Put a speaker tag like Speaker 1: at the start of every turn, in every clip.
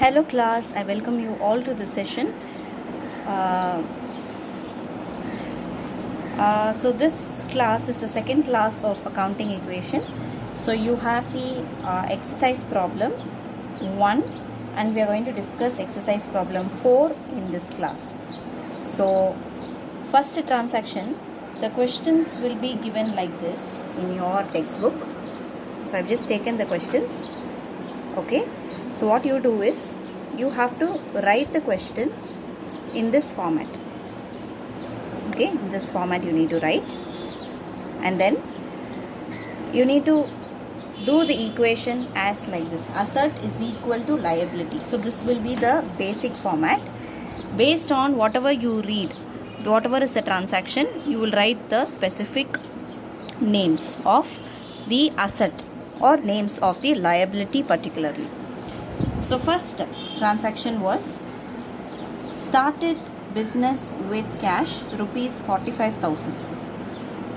Speaker 1: Hello class, I welcome you all to the session. Uh, so this class is the second class of accounting equation. So you have the exercise problem 1 and we are going to discuss exercise problem 4 in this class. So first transaction, the questions will be given like this in your textbook. So I've just taken the questions. Okay. So what you do is you have to write the questions in this format. Okay, in this format you need to write, and then you need to do the equation as like this: asset is equal to liability. So this will be the basic format. Based on whatever you read, whatever is the transaction, you will write the specific names of the asset or names of the liability particularly. So first transaction was started business with cash rupees 45,000.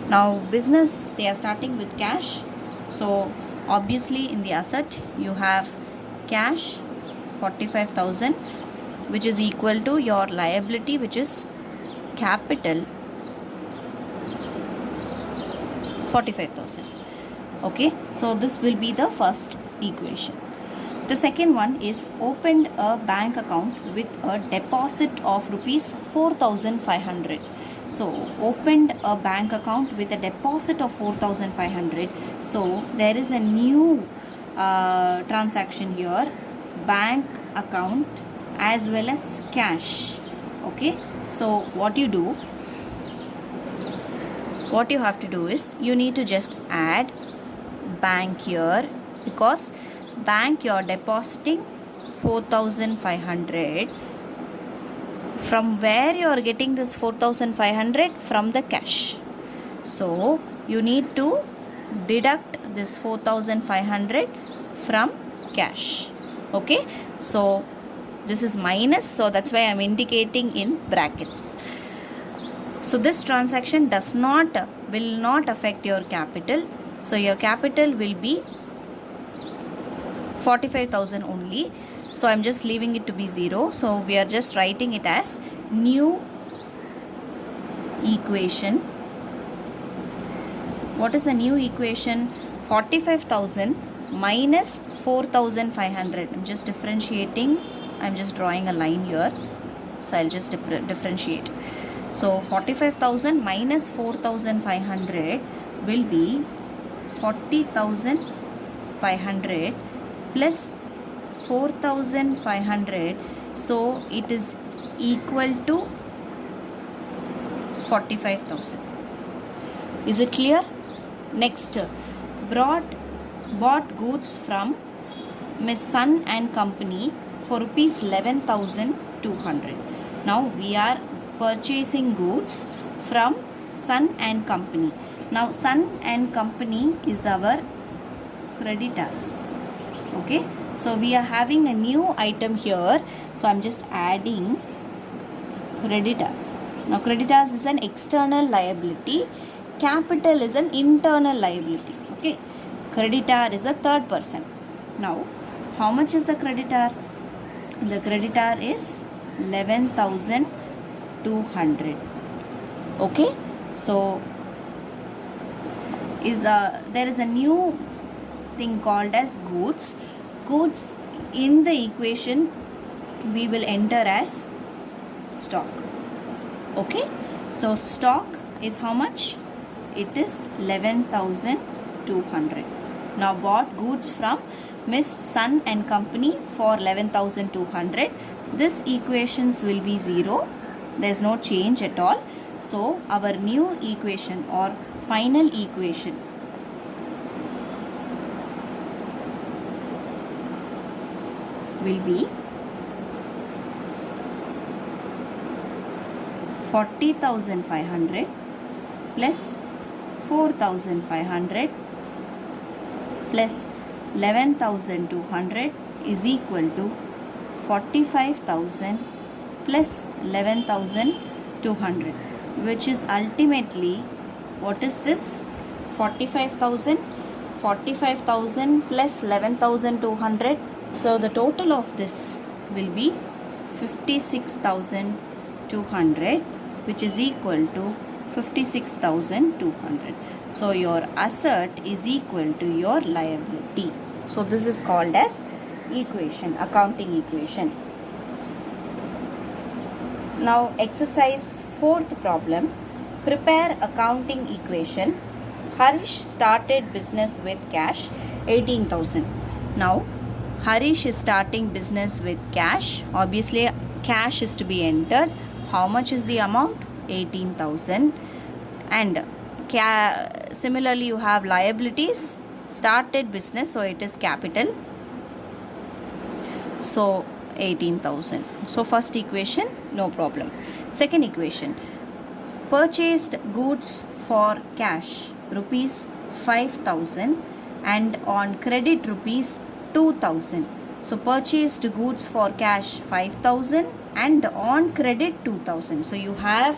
Speaker 1: Now business, they are starting with cash. So obviously in the asset you have cash 45,000, which is equal to your liability, which is capital 45,000. Okay, so this will be the first equation. The second one is opened a bank account with a deposit of rupees 4,500. So opened a bank account with a deposit of 4,500. So there is a new transaction here, bank account as well as cash. Okay, so what you have to do is you need to just add bank here, because bank you're depositing 4,500. From where you are getting this 4,500? From the cash. So you need to deduct this 4,500 from cash. Okay, so this is minus, so that's why I'm indicating in brackets. So this transaction will not affect your capital. So your capital will be 45,000 only. So I'm just leaving it to be 0. So we are just writing it as new equation. What is a new equation? 45,000 minus 4,500. I'm just differentiating. I'm just drawing a line here. So I'll just differentiate. So 45,000 minus 4,500 will be 40,500 plus 4,500. So it is equal to 45,000. Is it clear? Next, bought goods from Miss Sun and Company for rupees 11,200. Now we are purchasing goods from Sun and Company. Now Sun and Company is our creditors. Okay, so we are having a new item here. So I'm just adding creditors. Now creditors is an external liability. Capital is an internal liability. Okay, creditor is a third person. Now how much is the creditor? The creditor is 11,200. Okay, so there is a new thing called as goods. Goods in the equation we will enter as stock. Okay, so stock is how much? It is 11,200. Now bought goods from Miss Sun and Company for 11,200. This equations will be 0. There is no change at all. So our new equation or final equation will be 40,500 plus 4,500 plus 11,200 is equal to 45,000 plus 11,200, which is ultimately, what is this? 45,000 plus 11,200. So the total of this will be 56,200, which is equal to 56,200. So your asset is equal to your liability. So this is called as equation, accounting equation. Now exercise 4th problem. Prepare accounting equation. Harish started business with cash 18,000. Now Harish is starting business with cash. Obviously cash is to be entered. How much is the amount? 18,000. And similarly you have liabilities. Started business, so it is capital. So 18,000. So first equation, no problem. Second equation, purchased goods for cash rupees 5,000 and on credit rupees 2,000. So purchased goods for cash 5,000 and on credit 2,000. So you have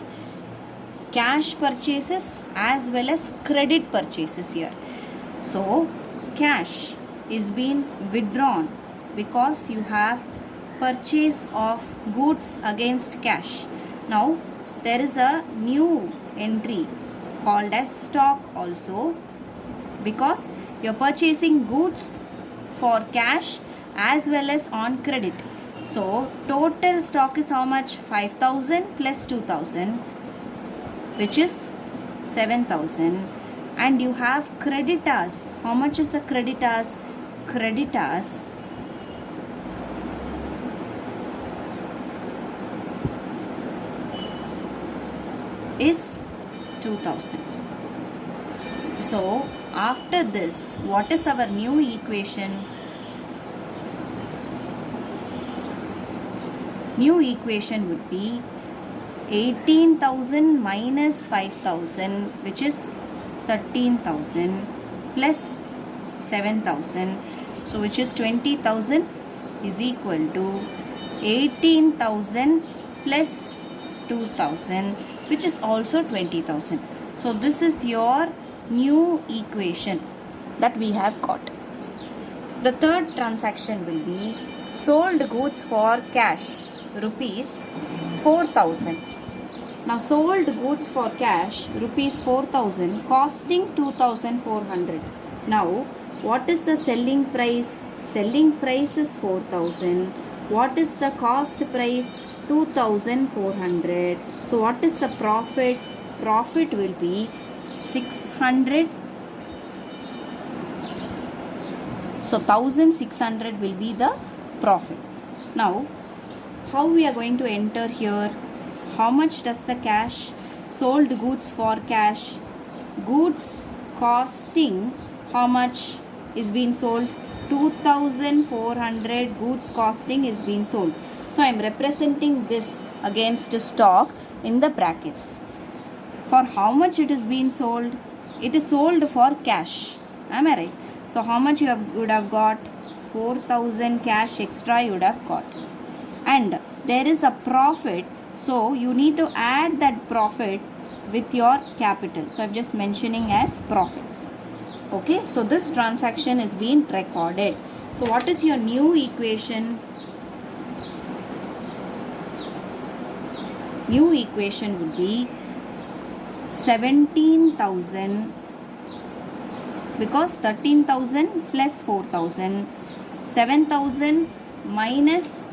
Speaker 1: cash purchases as well as credit purchases here. So cash is being withdrawn because you have purchase of goods against cash. Now there is a new entry called as stock also, because you are purchasing goods for cash as well as on credit. So total stock is how much? 5,000 plus 2,000, which is 7,000. And you have creditors. How much is the creditors? Creditors is 2,000. So after this, what is our new equation? New equation would be 18,000 minus 5,000, which is 13,000 plus 7,000. So which is 20,000 is equal to 18,000 plus 2,000, which is also 20,000. So this is your new equation that we have got. The third transaction will be sold goods for cash rupees 4,000. Now sold goods for cash rupees 4,000 costing 2,400. Now what is the selling price? Selling price is 4,000. What is the cost price? 2,400. So what is the profit? Profit will be 600. So 1,600 will be the profit. Now how we are going to enter here? How much does the cash? Sold goods for cash. Goods costing how much is being sold? 2,400 goods costing is being sold. So I am representing this against stock in the brackets. For how much it is being sold? It is sold for cash. Am I right? So how much you would have got? 4,000 cash extra you would have got. And there is a profit. So you need to add that profit with your capital. So I am just mentioning as profit. Okay. So this transaction is being recorded. So what is your new equation? New equation would be 17,000, because 13,000 plus 4,000, 7,000 minus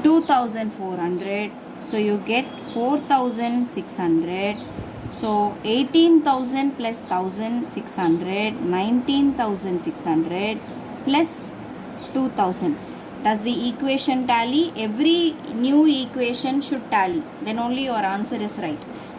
Speaker 1: 2,400. So you get 4,600. So 18,000 plus 1,600, 19,600 plus 2,000. Does the equation tally? Every new equation should tally. Then only your answer is right.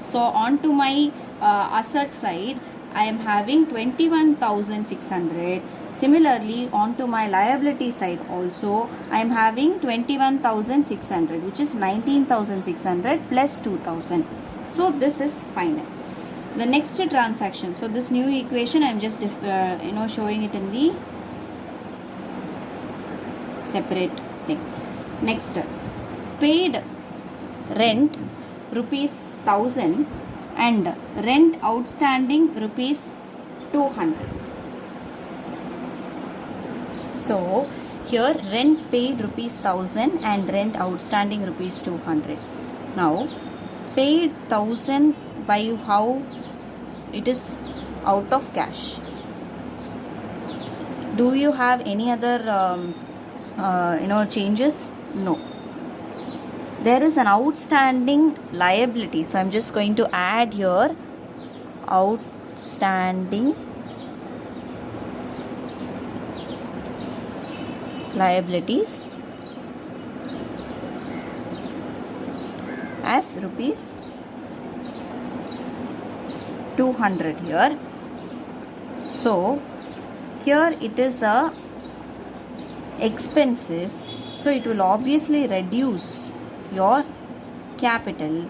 Speaker 1: So on to my asset side, I am having 21,600. Similarly, on to my liability side also, I am having 21,600, which is 19,600 plus 2,000. So this is final. The next transaction. So this new equation, I am just showing it in the separate thing. Next, paid rent rupees 1,000 and rent outstanding rupees 200. So here rent paid rupees 1000 and rent outstanding rupees 200. Now paid 1000 by how? It is out of cash. Do you have any other changes? No. There is an outstanding liability, so I'm just going to add here outstanding liabilities as rupees 200 here. So here it is a expenses, so it will obviously reduce your capital.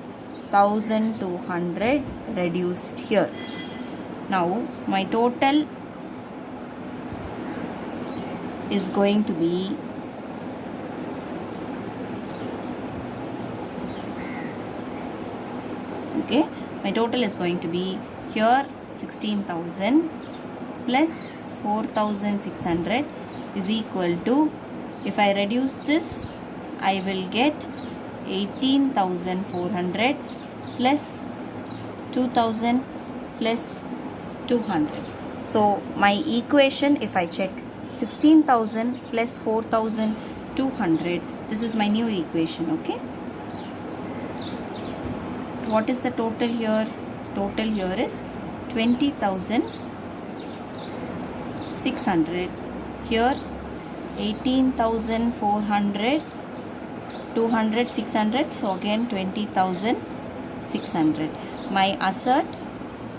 Speaker 1: 1200 reduced here. Now my total is going to be okay, my total is going to be here 16,000 plus 4,600 is equal to, if I reduce this, I will get 18,400 plus 2,000 plus 200. So my equation, if I check 16,000 plus 4,200, this is my new equation. Okay, what is the total here? Total here is 20,600. Here 18,400, 200, 600, so again 20,600. My asset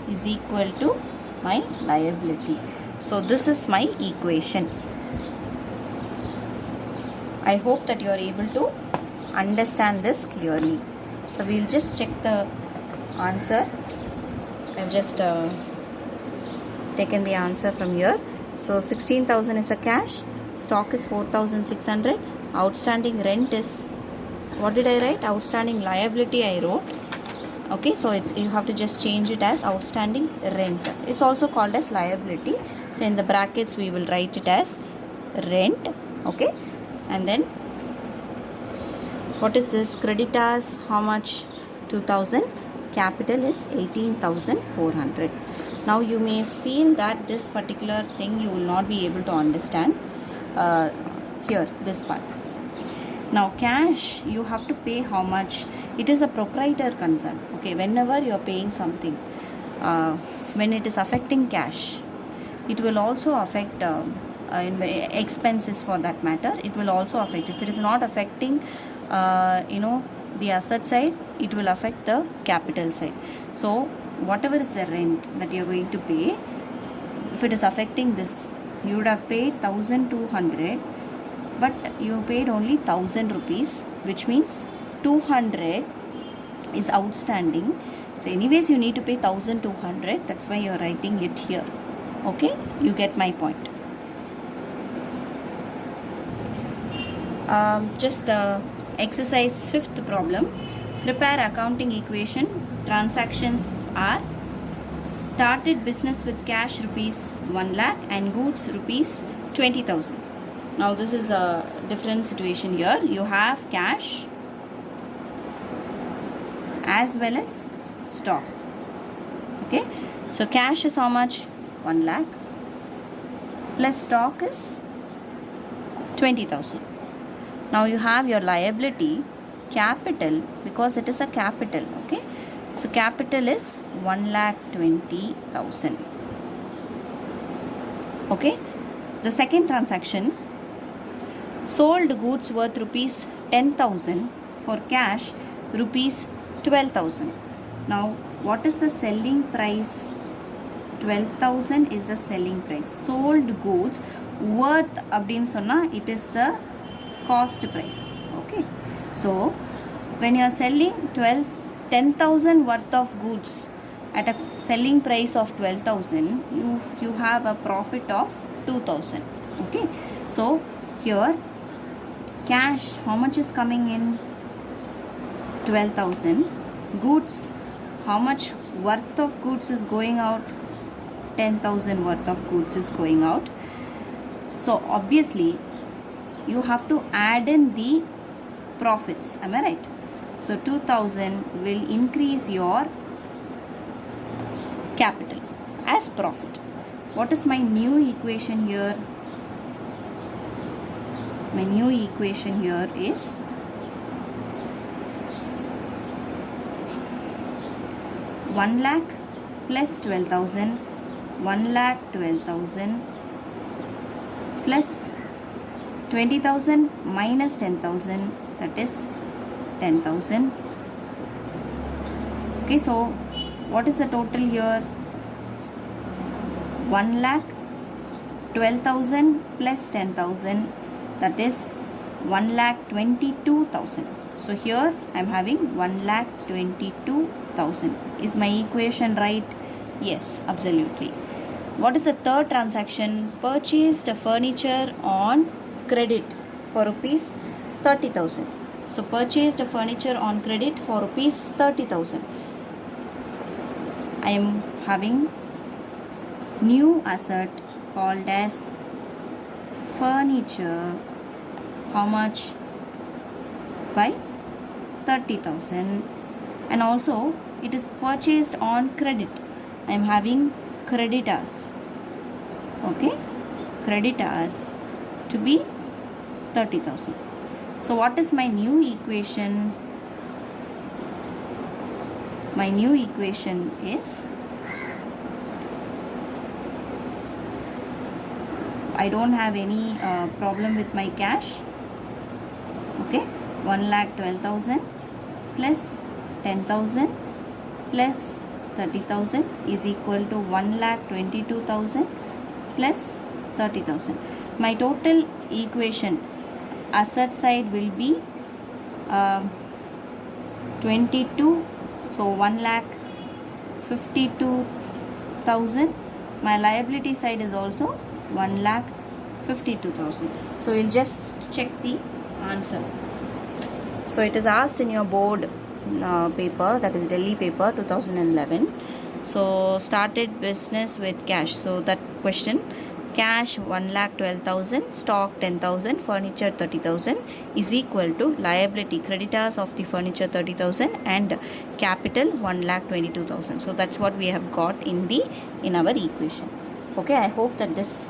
Speaker 1: is equal to my liability. So this is my equation. I hope that you are able to understand this clearly. So we will just check the answer. I've just taken the answer from here. So 16,000 is a cash, stock is 4,600, outstanding rent is, what did I write? Outstanding liability I wrote. Okay, so it's, you have to just change it as outstanding rent. It's also called as liability. So in the brackets we will write it as rent. Okay, and then what is this? Creditors, how much? 2,000. Capital is 18,400. Now you may feel that this particular thing you will not be able to understand here, this part. Now cash, you have to pay how much? It is a proprietor concern. Okay, whenever you are paying something, when it is affecting cash, it will also affect expenses for that matter. It will also affect. If it is not affecting the asset side, it will affect the capital side. So whatever is the rent that you are going to pay, if it is affecting this, you would have paid 1,200, but you paid only 1,000 rupees, which means 200 is outstanding. So anyways you need to pay 1,200. That's why you are writing it here. Okay, you get my point. Exercise 5th problem. Prepare accounting equation. Transactions are started business with cash rupees 1 lakh and goods rupees 20,000. Now this is a different situation here. You have cash as well as stock. Okay, so cash is how much? 1 lakh plus stock is 20,000. Now you have your liability capital, because it is a capital. Okay, so capital is 1,20,000. Okay, the second transaction, sold goods worth rupees 10,000 for cash rupees 12,000. Now what is the selling price? 12,000 is the selling price. Sold goods worth அப்படினு சொன்னா it is the cost price. Okay, so when you are selling 10,000 worth of goods at a selling price of 12,000, you have a profit of 2,000. Okay, so here cash, how much is coming in? 12,000. Goods, how much worth of goods is going out? 10,000 worth of goods is going out. So obviously you have to add in the profits, am I right? So 2000 will increase your capital as profit. What is my new equation here? My new equation here is 1 lakh plus 12,000, 1 lakh 12,000 plus 20,000 minus 10,000, that is 10,000. Okay, so what is the total here? 1 lakh 12,000 plus 10,000, that is 1 lakh 22,000. So here I am having 1 lakh 22,000. Is my equation right? Yes, absolutely. What is the third transaction? Purchased a furniture on credit for rupees 30,000. So purchased a furniture on credit for rupees 30,000. I am having new asset called as furniture. How much? By 30,000. And also it is purchased on credit. I am having creditors. Okay, creditors to be 30,000. So what is my new equation? My new equation is, I don't have any problem with my cash. Okay, 1 lakh 12,000 plus 10,000 plus 30,000 is equal to 1 lakh 22,000 plus 30,000. My total equation, asset side will be 22, so 1 lakh 52,000. My liability side is also 1 lakh 52,000. So we'll just check the answer. So it is asked in your board paper, that is Delhi paper 2011. So started business with cash. So that question, cash 1,12,000, stock 10,000, furniture 30,000 is equal to liability, creditors of the furniture 30,000 and capital 1,22,000. So that's what we have got in our equation. Okay, I hope that this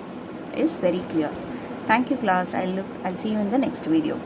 Speaker 1: is very clear. Thank you class. I'll see you in the next video.